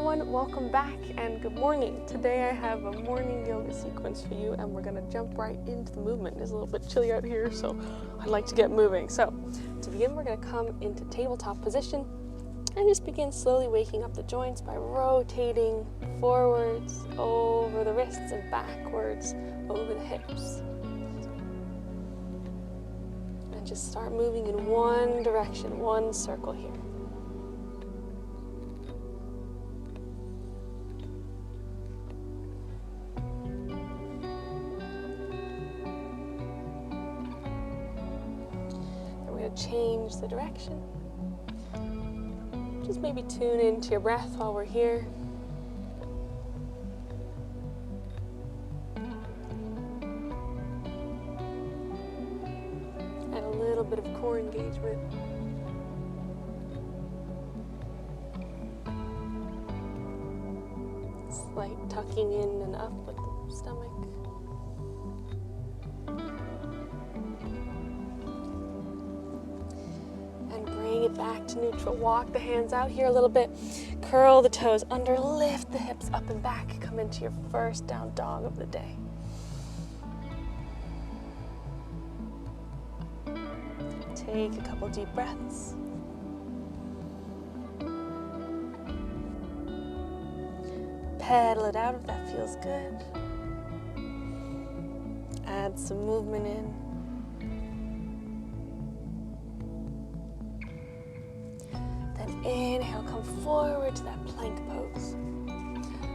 everyone, welcome back and good morning. Today I have a morning yoga sequence for you and we're going to jump right into the movement. It's a little bit chilly out here, so I'd like to get moving. So to begin, we're going to come into tabletop position and just begin slowly waking up the joints by rotating forwards over the wrists and backwards over the hips. And just start moving in one direction, one circle here. Change the direction. Just maybe tune into your breath while we're here. And a little bit of core engagement. Slight tucking in and up with the stomach. Back to neutral. Walk the hands out here a little bit. Curl the toes under, lift the hips up and back. Come into your first down dog of the day. Take a couple deep breaths. Pedal it out if that feels good. Add some movement in. Inhale, come forward to that plank pose.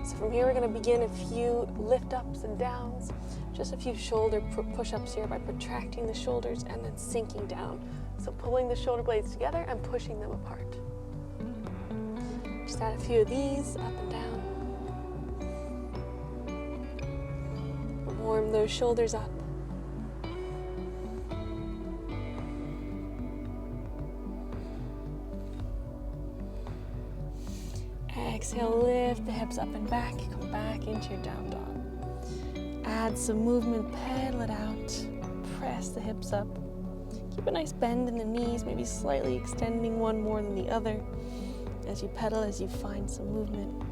So from here we're going to begin a few lift ups and downs, just a few shoulder push-ups here by protracting the shoulders and then sinking down. So pulling the shoulder blades together and pushing them apart. Just add a few of these up and down. Warm those shoulders up. Exhale, lift the hips up and back. Come back into your down dog. Add some movement, pedal it out. Press the hips up. Keep a nice bend in the knees, maybe slightly extending one more than the other as you pedal, as you find some movement.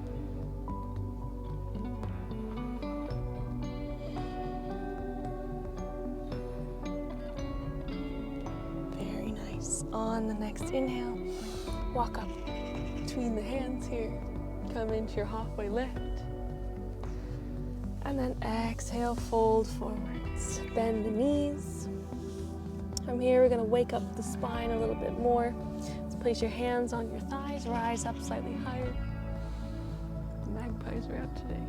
Very nice. On the next inhale, walk up between the hands here. Come into your halfway lift. And then exhale, fold forwards. Bend the knees. From here, we're going to wake up the spine a little bit more. So place your hands on your thighs, rise up slightly higher. The magpies are out today.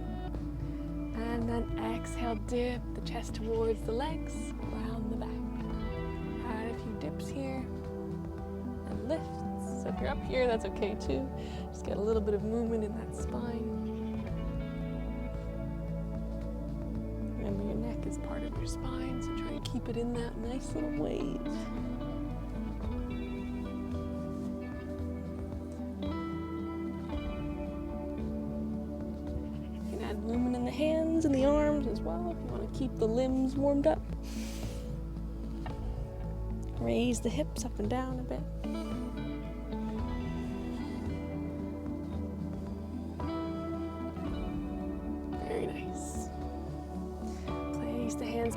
And then exhale, dip the chest towards the legs, round the back. Add a few dips here. And lift. So if you're up here, that's okay too. Just get a little bit of movement in that spine. Remember, your neck is part of your spine, so try and keep it in that nice little wave. You can add movement in the hands and the arms as well if you want to keep the limbs warmed up. Raise the hips up and down a bit.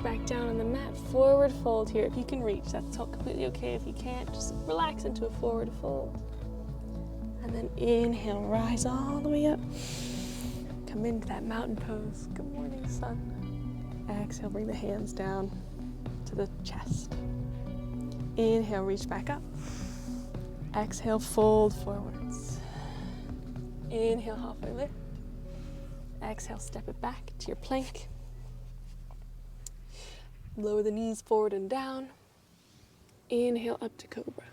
Back down on the mat, forward fold here. If you can reach, that's all completely okay. If you can't, just relax into a forward fold. And then inhale, rise all the way up. Come into that mountain pose. Good morning, sun. Exhale, bring the hands down to the chest. Inhale, reach back up. Exhale, fold forwards. Inhale, halfway lift. Exhale, step it back to your plank. Lower the knees forward and down. Inhale up to cobra.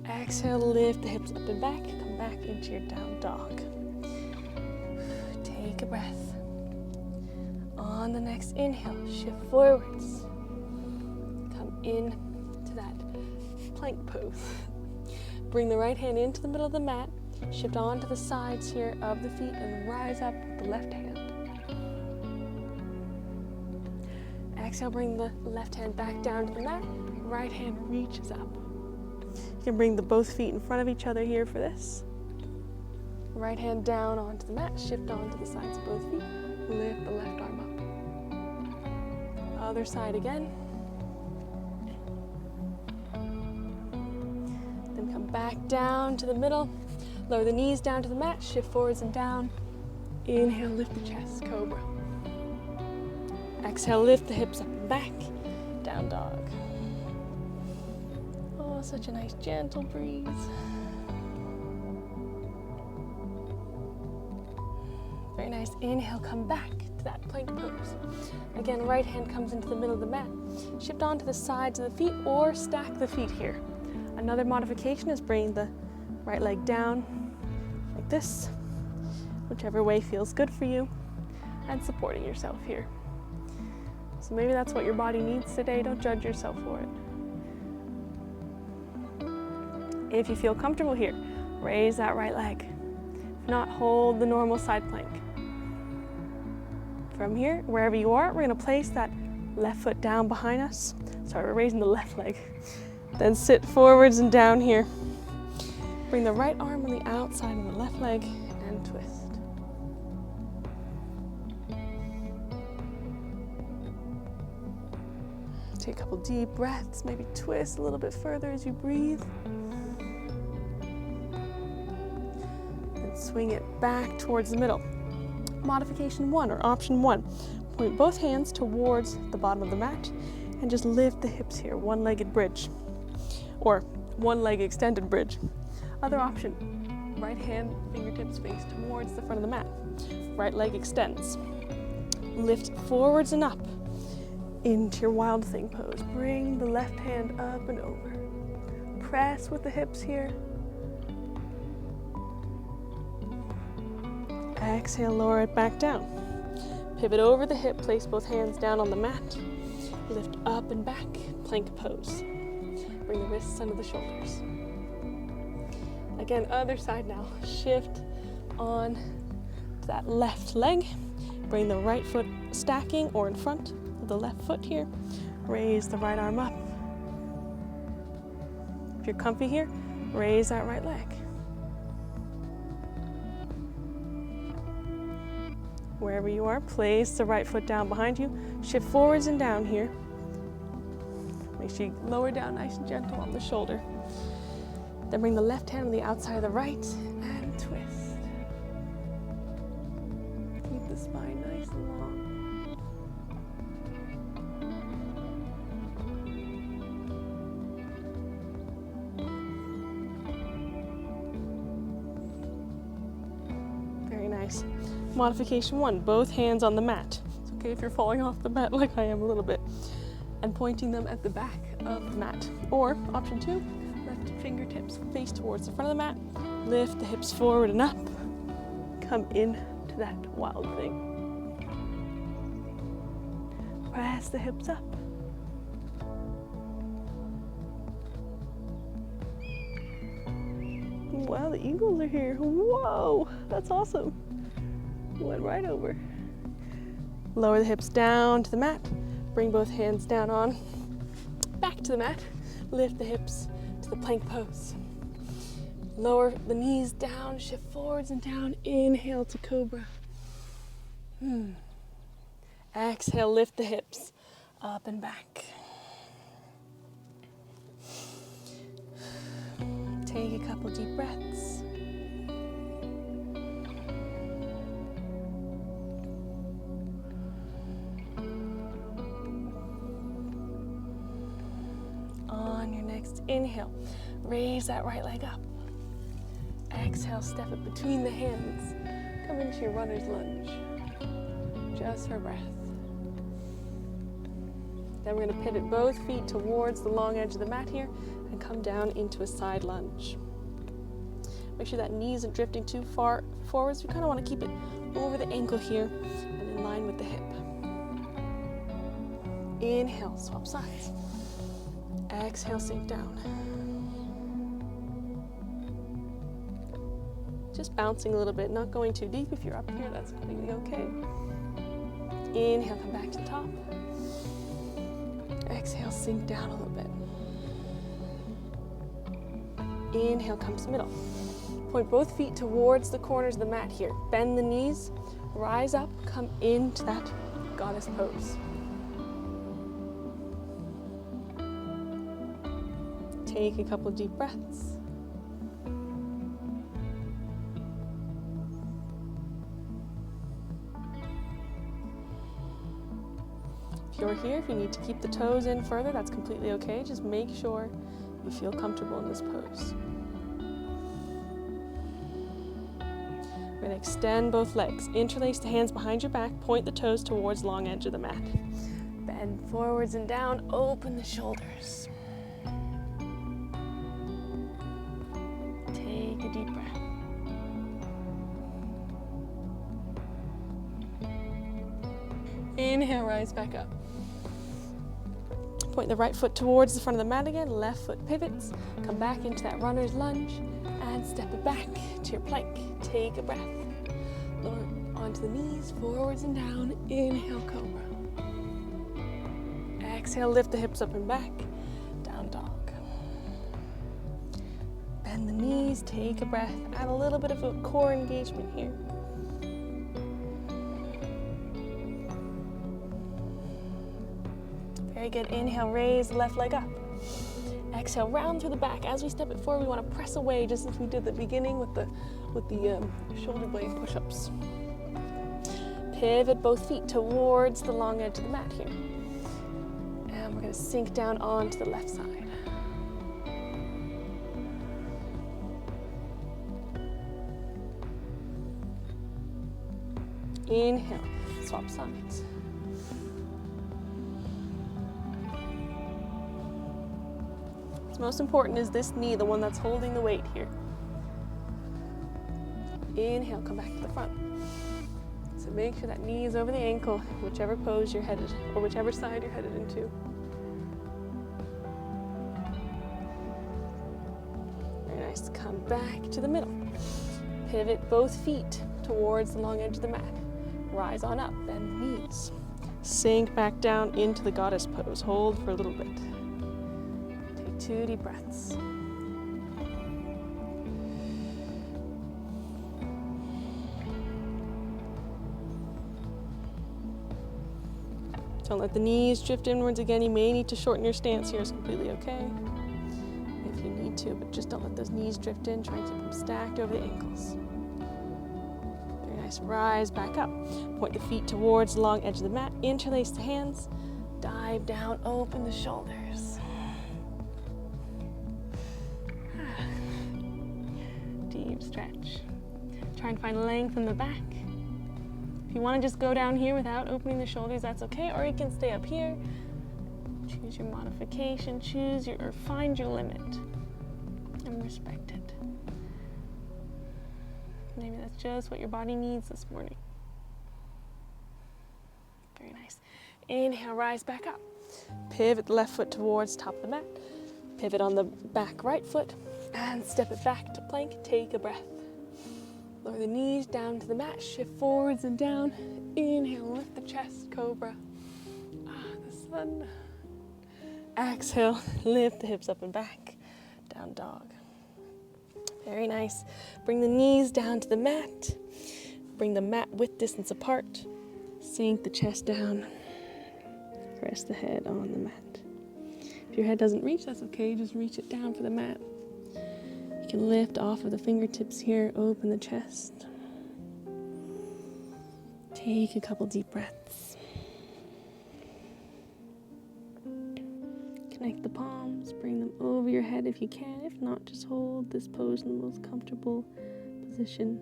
Exhale, lift the hips up and back. Come back into your down dog. Take a breath. On the next inhale, shift forwards. Come in to that plank pose. Bring the right hand into the middle of the mat. Shift onto the sides here of the feet and rise up with the left hand. Exhale, bring the left hand back down to the mat. Right hand reaches up. You can bring the both feet in front of each other here for this. Right hand down onto the mat, shift onto the sides of both feet, lift the left arm up. Other side again. Then come back down to the middle, lower the knees down to the mat, shift forwards and down. Inhale, lift the chest, cobra. Exhale, lift the hips up and back, down dog. Oh, such a nice gentle breeze. Very nice. Inhale, come back to that plank pose. Again, right hand comes into the middle of the mat. Shift onto the sides of the feet or stack the feet here. Another modification is bringing the right leg down like this, whichever way feels good for you, and supporting yourself here. So maybe that's what your body needs today. Don't judge yourself for it. If you feel comfortable here, raise that right leg. If not, hold the normal side plank. From here, wherever you are, we're going to place that left foot down behind us. Sorry, we're raising the left leg. Then sit forwards and down here. Bring the right arm on the outside of the left leg and twist. Take a couple deep breaths, maybe twist a little bit further as you breathe. And swing it back towards the middle. Modification 1 or option 1. Point both hands towards the bottom of the mat and just lift the hips here, one-legged bridge or one-leg extended bridge. Other option, right hand, fingertips face towards the front of the mat. Right leg extends. Lift forwards and up into your wild thing pose. Bring the left hand up and over. Press with the hips here. Exhale, lower it back down. Pivot over the hip, place both hands down on the mat. Lift up and back, plank pose. Bring the wrists under the shoulders. Again, other side now. Shift on to that left leg. Bring the right foot stacking or in front of the left foot here. Raise the right arm up. If you're comfy here, raise that right leg. Wherever you are, place the right foot down behind you. Shift forwards and down here. Make sure you lower down nice and gentle on the shoulder. Then bring the left hand on the outside of the right and twist. Keep the spine nice and long. Very nice. Modification 1, both hands on the mat. It's okay if you're falling off the mat like I am a little bit. And pointing them at the back of the mat. Or option 2, left fingertips face towards the front of the mat. Lift the hips forward and up. Come in to that wild thing. Press the hips up. Wow, the eagles are here. Whoa, that's awesome. Went right over. Lower the hips down to the mat. Bring both hands down on. Back to the mat. Lift the hips to the plank pose. Lower the knees down, shift forwards and down. Inhale to cobra. Exhale, lift the hips up and back. Take a couple deep breaths. On your next inhale, raise that right leg up. Exhale, step it between the hands. Come into your runner's lunge, just for breath. Then we're going to pivot both feet towards the long edge of the mat here and come down into a side lunge. Make sure that knee isn't drifting too far forwards. We kind of want to keep it over the ankle here and in line with the hip. Inhale, swap sides. Exhale, sink down. Just bouncing a little bit, not going too deep. If you're up here, that's completely okay. Inhale, come back to the top. Exhale, sink down a little bit. Inhale, come to middle. Point both feet towards the corners of the mat here. Bend the knees, rise up, come into that goddess pose. Take a couple deep breaths. If you're here, if you need to keep the toes in further, that's completely okay. Just make sure you feel comfortable in this pose. We're going to extend both legs. Interlace the hands behind your back. Point the toes towards the long edge of the mat. Bend forwards and down. Open the shoulders. Take a deep breath. Inhale, rise back up. Point the right foot towards the front of the mat again. Left foot pivots. Come back into that runner's lunge and step it back to your plank. Take a breath. Lower onto the knees, forwards and down. Inhale, cobra. Exhale, lift the hips up and back. Down dog. Bend the knees, take a breath. Add a little bit of a core engagement here. Very good. Inhale, raise the left leg up. Exhale, round through the back. As we step it forward, we want to press away, just as we did at the beginning with the shoulder blade push-ups. Pivot both feet towards the long edge of the mat here. And we're going to sink down onto the left side. Inhale, swap sides. What's most important is this knee, the one that's holding the weight here. Inhale, come back to the front. So make sure that knee is over the ankle, whichever pose you're headed, or whichever side you're headed into. Very nice. Come back to the middle. Pivot both feet towards the long edge of the mat. Rise on up, bend the knees. Sink back down into the goddess pose. Hold for a little bit. Take 2 deep breaths. Don't let the knees drift inwards again. You may need to shorten your stance here. It's completely okay if you need to, but just don't let those knees drift in. Try and keep them stacked over the ankles. Very nice. Rise back up. Point the feet towards the long edge of the mat. Interlace the hands. Dive down. Open the shoulders. Deep stretch. Try and find length in the back. If you want to just go down here without opening the shoulders, that's okay, or you can stay up here. Choose your modification, or find your limit and respect it. Maybe that's just what your body needs this morning. Very nice. Inhale, rise back up. Pivot the left foot towards top of the mat. Pivot on the back right foot and step it back to plank. Take a breath. Lower the knees down to the mat, shift forwards and down. Inhale, lift the chest, cobra. The sun. Exhale, lift the hips up and back. Down dog. Very nice. Bring the knees down to the mat. Bring the mat width distance apart. Sink the chest down. Rest the head on the mat. If your head doesn't reach, that's okay. Just reach it down for the mat. You can lift off of the fingertips here, open the chest. Take a couple deep breaths. Connect the palms, bring them over your head if you can. If not, just hold this pose in the most comfortable position.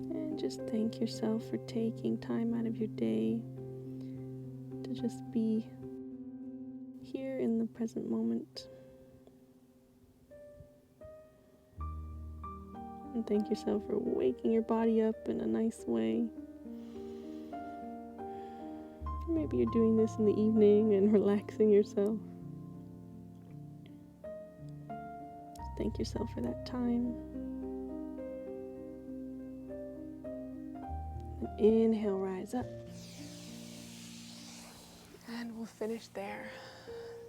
And just thank yourself for taking time out of your day to just be here in the present moment. And thank yourself for waking your body up in a nice way. Maybe you're doing this in the evening and relaxing yourself. Thank yourself for that time. And inhale, rise up. And we'll finish there.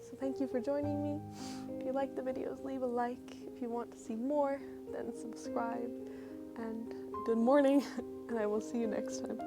So thank you for joining me. If you like the videos, leave a like. If you want to see more, then subscribe. And good morning, and I will see you next time.